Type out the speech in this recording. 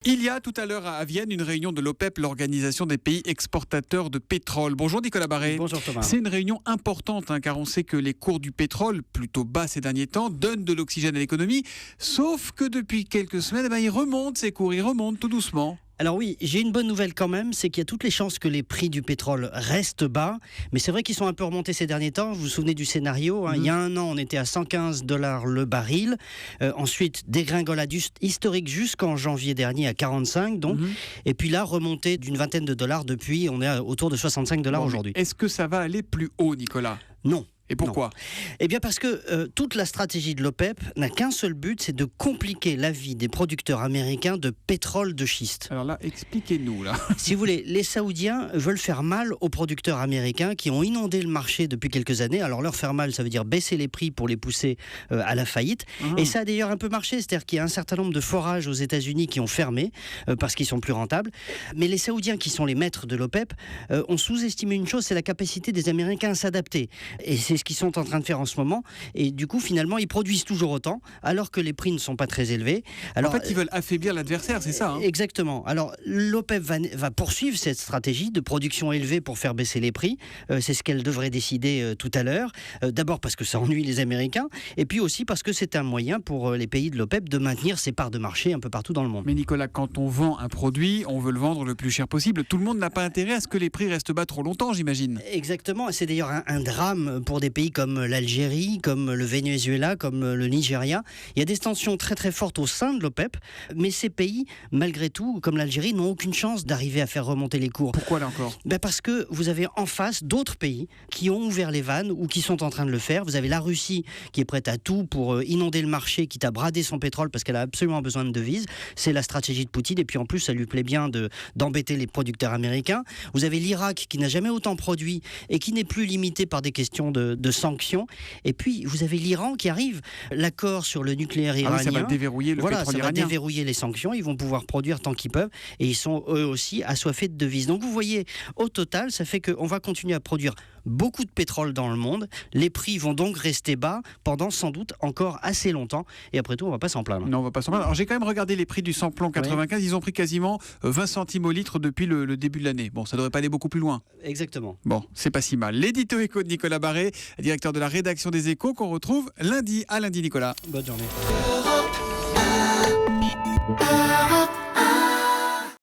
Il y a tout à l'heure à Vienne une réunion de l'OPEP, l'Organisation des pays exportateurs de pétrole. Bonjour Nicolas Barré. Bonjour Thomas. C'est une réunion importante car on sait que les cours du pétrole, plutôt bas ces derniers temps, donnent de l'oxygène à l'économie. Sauf que depuis quelques semaines, ils remontent ces cours, ils remontent tout doucement. Alors oui, j'ai une bonne nouvelle quand même, c'est qu'il y a toutes les chances que les prix du pétrole restent bas, mais c'est vrai qu'ils sont un peu remontés ces derniers temps. Vous vous souvenez du scénario, Il y a un an, on était à $115 le baril. Ensuite, dégringolade historique jusqu'en janvier dernier à 45 donc. Et puis là, remontée d'une vingtaine de dollars depuis, on est autour de $65 aujourd'hui. Est-ce que ça va aller plus haut, Nicolas ? Non. Et pourquoi ? Eh bien parce que toute la stratégie de l'OPEP n'a qu'un seul but, c'est de compliquer la vie des producteurs américains de pétrole de schiste. Alors là, expliquez-nous là. Si vous voulez, les Saoudiens veulent faire mal aux producteurs américains qui ont inondé le marché depuis quelques années. Alors leur faire mal, ça veut dire baisser les prix pour les pousser à la faillite. Et ça a d'ailleurs un peu marché, c'est-à-dire qu'il y a un certain nombre de forages aux États-Unis qui ont fermé parce qu'ils sont plus rentables. Mais les Saoudiens, qui sont les maîtres de l'OPEP, ont sous-estimé une chose, c'est la capacité des Américains à s'adapter. Et c'est ce qu'ils sont en train de faire en ce moment. Et du coup, finalement, ils produisent toujours autant, alors que les prix ne sont pas très élevés. Alors, en fait, ils veulent affaiblir l'adversaire, c'est ça Exactement. Alors, l'OPEP va poursuivre cette stratégie de production élevée pour faire baisser les prix. C'est ce qu'elle devrait décider tout à l'heure. D'abord parce que ça ennuie les Américains, et puis aussi parce que c'est un moyen pour les pays de l'OPEP de maintenir ses parts de marché un peu partout dans le monde. Mais Nicolas, quand on vend un produit, on veut le vendre le plus cher possible. Tout le monde n'a pas intérêt à ce que les prix restent bas trop longtemps, j'imagine. Exactement. C'est d'ailleurs un drame pour des pays comme l'Algérie, comme le Venezuela, comme le Nigeria. Il y a des tensions très très fortes au sein de l'OPEP, mais ces pays, malgré tout, comme l'Algérie, n'ont aucune chance d'arriver à faire remonter les cours. Pourquoi là encore ? Parce que vous avez en face d'autres pays qui ont ouvert les vannes ou qui sont en train de le faire. Vous avez la Russie qui est prête à tout pour inonder le marché, quitte à brader son pétrole parce qu'elle a absolument besoin de devises. C'est la stratégie de Poutine, et puis en plus ça lui plaît bien d'embêter les producteurs américains. Vous avez l'Irak qui n'a jamais autant produit et qui n'est plus limité par des questions de sanctions. Et puis vous avez l'Iran qui arrive. L'accord sur le nucléaire iranien, ça va déverrouiller le pétrole iranien. Ça va déverrouiller les sanctions. Ils vont pouvoir produire tant qu'ils peuvent, et ils sont eux aussi assoiffés de devises. Donc vous voyez, au total, ça fait qu'on va continuer à produire beaucoup de pétrole dans le monde. Les prix vont donc rester bas pendant sans doute encore assez longtemps. Et après tout, on ne va pas s'en plaindre. Non, on va pas s'en plaindre. Alors j'ai quand même regardé les prix du samplon 95. Oui. Ils ont pris quasiment 20 centimes au litre depuis le début de l'année. Bon, ça devrait pas aller beaucoup plus loin. Exactement. Bon, c'est pas si mal. L'édito éco de Nicolas Barré, directeur de la rédaction des Échos, qu'on retrouve lundi. À lundi, Nicolas. Bonne journée.